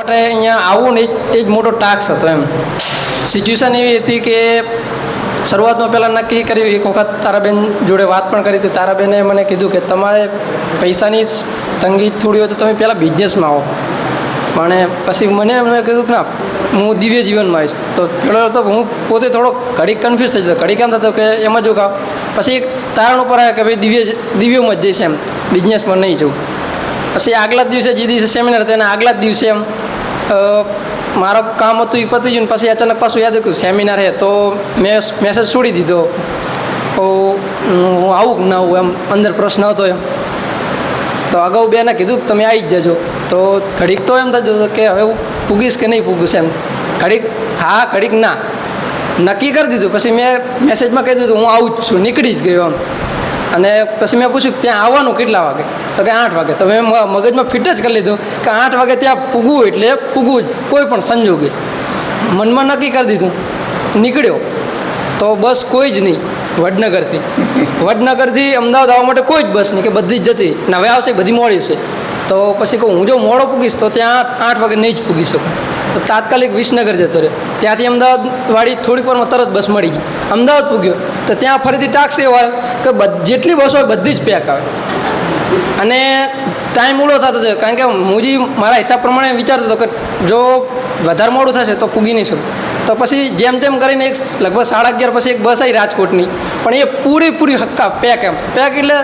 માટે અહીંયા આવવું ને એ જ મોટો ટાસ્ક હતો એમ. સિચ્યુએશન એવી હતી કે શરૂઆતમાં પહેલાં નક્કી કર્યું, એક વખત તારાબેન જોડે વાત પણ કરી હતી. તારાબેને મને કીધું કે તમારે પૈસાની તંગી થોડી હોય તો તમે પહેલાં બિઝનેસમાં આવો. પણ પછી મને એમણે કીધું કે ના, હું દિવ્ય જીવનમાં આવીશ. તો પેલો તો હું પોતે થોડો ઘડીક કન્ફ્યુઝ થઈ જતો. ઘડીક એમ થતો કે એમાં જો કામ પછી એક તારણ ઉપર આવ્યા કે ભાઈ દિવ્યમાં જ જઈશ એમ, બિઝનેસમાં નહીં જવું. પછી આગલા જ દિવસે જે દિવસે સેમિનાર હતો એના આગલા જ દિવસે એમ મારો કામ હતું એ પતી ગયું. પછી અચાનક પાછું યાદ આવ્યું સેમિનાર હે, તો મેં મેસેજ છોડી દીધો. તો હું આવું કે ના આવું એમ અંદર પ્રશ્ન હતો એમ. તો અગાઉ બેને કીધું કે તમે આવી જ જજો. તો ઘડીક તો એમ થતું હતું કે હવે હું પૂગીશ કે નહીં પૂગીશ એમ. ઘડીક હા ઘડીક ના, નક્કી કરી દીધું. પછી મેં મેસેજમાં કહી દીધું હું આવું જ છું, નીકળી જ ગયો એમ. અને પછી મેં પૂછ્યું ત્યાં આવવાનું કેટલા વાગે? તો કે 8 વાગે. તો મેં મગજમાં ફિટ જ કરી લીધું કે 8 વાગે ત્યાં પૂગવું એટલે પૂગવું જ, કોઈ પણ સંજોગે. મનમાં નક્કી કરી દીધું, નીકળ્યો. તો બસ કોઈ જ નહીં વડનગરથી અમદાવાદ આવવા માટે કોઈ જ બસ નહીં, કે બધી જ જતી ને હવે આવશે બધી મોડી છે. તો પછી કહું હું જો મોડો પૂગીશ તો ત્યાં 8 વાગે નહીં જ પૂગી શકું. તો તાત્કાલિક વિસનગર જતો રહ્યો. ત્યાંથી અમદાવાદવાળી થોડીક વારમાં તરત બસ મળી ગઈ. અમદાવાદ પૂગ્યો તો ત્યાં ફરીથી ટાસ્ક એવો હોય કે જેટલી બસો હોય બધી જ પેક આવે. અને ટાઈમ ઓળો થતો હતો, કારણ કે હું જે મારા હિસાબ પ્રમાણે વિચારતો હતો કે જો વધારે મોડું થશે તો પૂગી નહીં શકું. તો પછી જેમ તેમ કરીને એક લગભગ 11:30 પછી એક બસ આવી રાજકોટની, પણ એ પૂરી હક્કા પેક એમ. પેક એટલે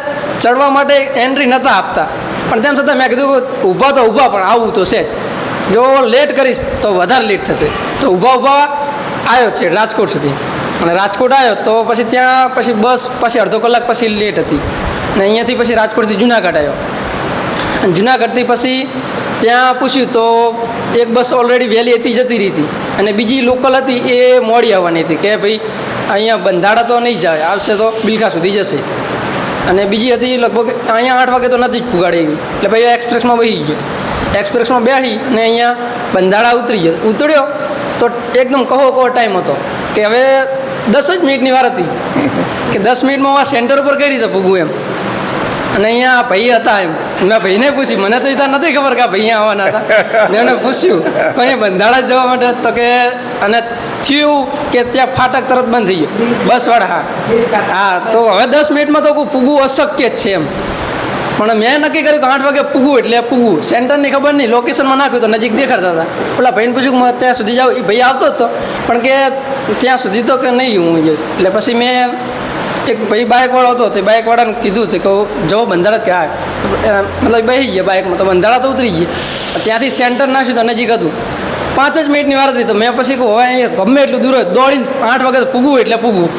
ચડવા માટે એન્ટ્રી નહોતા આપતા, પણ તેમ છતાં મેં કીધું ઊભા તો ઊભા, પણ આવવું તો છે. જો લેટ કરીશ તો વધારે લેટ થશે. તો ઊભા આવ્યો છે રાજકોટ સુધી. અને રાજકોટ આવ્યો તો પછી ત્યાં પછી બસ પછી અડધો કલાક પછી લેટ હતી. અને અહીંયાથી પછી રાજકોટથી જુનાગઢ આવ્યો. અને જુનાગઢથી પછી ત્યાં પૂછ્યું તો એક બસ ઓલરેડી વહેલી હતી જતી રહી હતી, અને બીજી લોકલ હતી એ મોડી આવવાની હતી કે ભાઈ અહીંયા બંધાડા તો નહીં જાય, આવશે તો બિલખા સુધી જશે. અને બીજી હતી લગભગ અહીંયા 8 વાગે તો નથી જ પુગાડી ગઈ. એટલે ભાઈ એક્સપ્રેસમાં બેસી ગયો. એક્સપ્રેસમાં બેસી અને અહીંયા બંધાડા ઉતર્યો તો એકદમ કહો ટાઈમ હતો કે હવે 10 જ મિનિટની વાર હતી કે 10 મિનિટમાં આ સેન્ટર ઉપર કઈ રીતે પૂગવું એમ. અને અહીંયા ભાઈ હતા એમ. મેં ભાઈને પૂછ્યું, મને તો ત્યાં નથી ખબર કે આ ભાઈ આવવાના હતા. મેં એને પૂછ્યું કોઈ બંધાડા જવા માટે, તો કે અને થયું કે ત્યાં ફાટક તરત બંધ થઈ ગયો બસવાળા. હા તો હવે 10 મિનિટમાં તો પૂગવું અશક્ય જ છે એમ. પણ મેં નક્કી કર્યું કે 8 વાગે પૂગવું એટલે પૂગવું. સેન્ટરની ખબર નહીં, લોકેશનમાં નાખ્યું તો નજીક દેખાડતા હતા. પેલા ભાઈને પૂછ્યું કે ત્યાં સુધી જાઉં. એ ભાઈ આવતો જ હતો, પણ કે ત્યાં સુધી તો કે નહીં હું જઈશ. એટલે પછી મેં એક ભાઈ બાઇકવાળો હતો, તે બાઇકવાળાને કીધું હતું કે જવો બંધાડા કે હા, મતલબ બેસી ગયા બાઇકમાં. તો બંધાડા તો ઉતરી ગયા. ત્યાંથી સેન્ટર નાખ્યું તો નજીક હતું. 5 જ મિનિટની વાર હતી. તો મેં પછી કહું હવે અહીંયા ગમે એટલું દૂર હોય દોડીને 8 વાગે પૂગવું એટલે પૂગવું.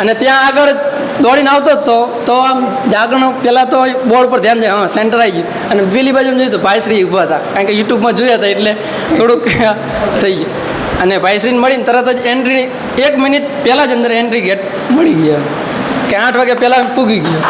અને ત્યાં આગળ દોડીને આવતો જ તો આમ જાગરણ પહેલાં તો બોર્ડ પર ધ્યાન જાય, હા સેન્ટર આવી ગયું. અને પેલી બાજુ જોયું તો ભાઈશ્રી ઊભા હતા, કારણ કે યુટ્યુબમાં જોયા હતા એટલે થોડુંક થઈ ગયું. અને ભાઈશ્રીને મળીને તરત જ એન્ટ્રી 1 મિનિટ પહેલાં જ અંદર એન્ટ્રી ગેટ મળી ગયા કે 8 વાગે પહેલાં પૂગી ગયો.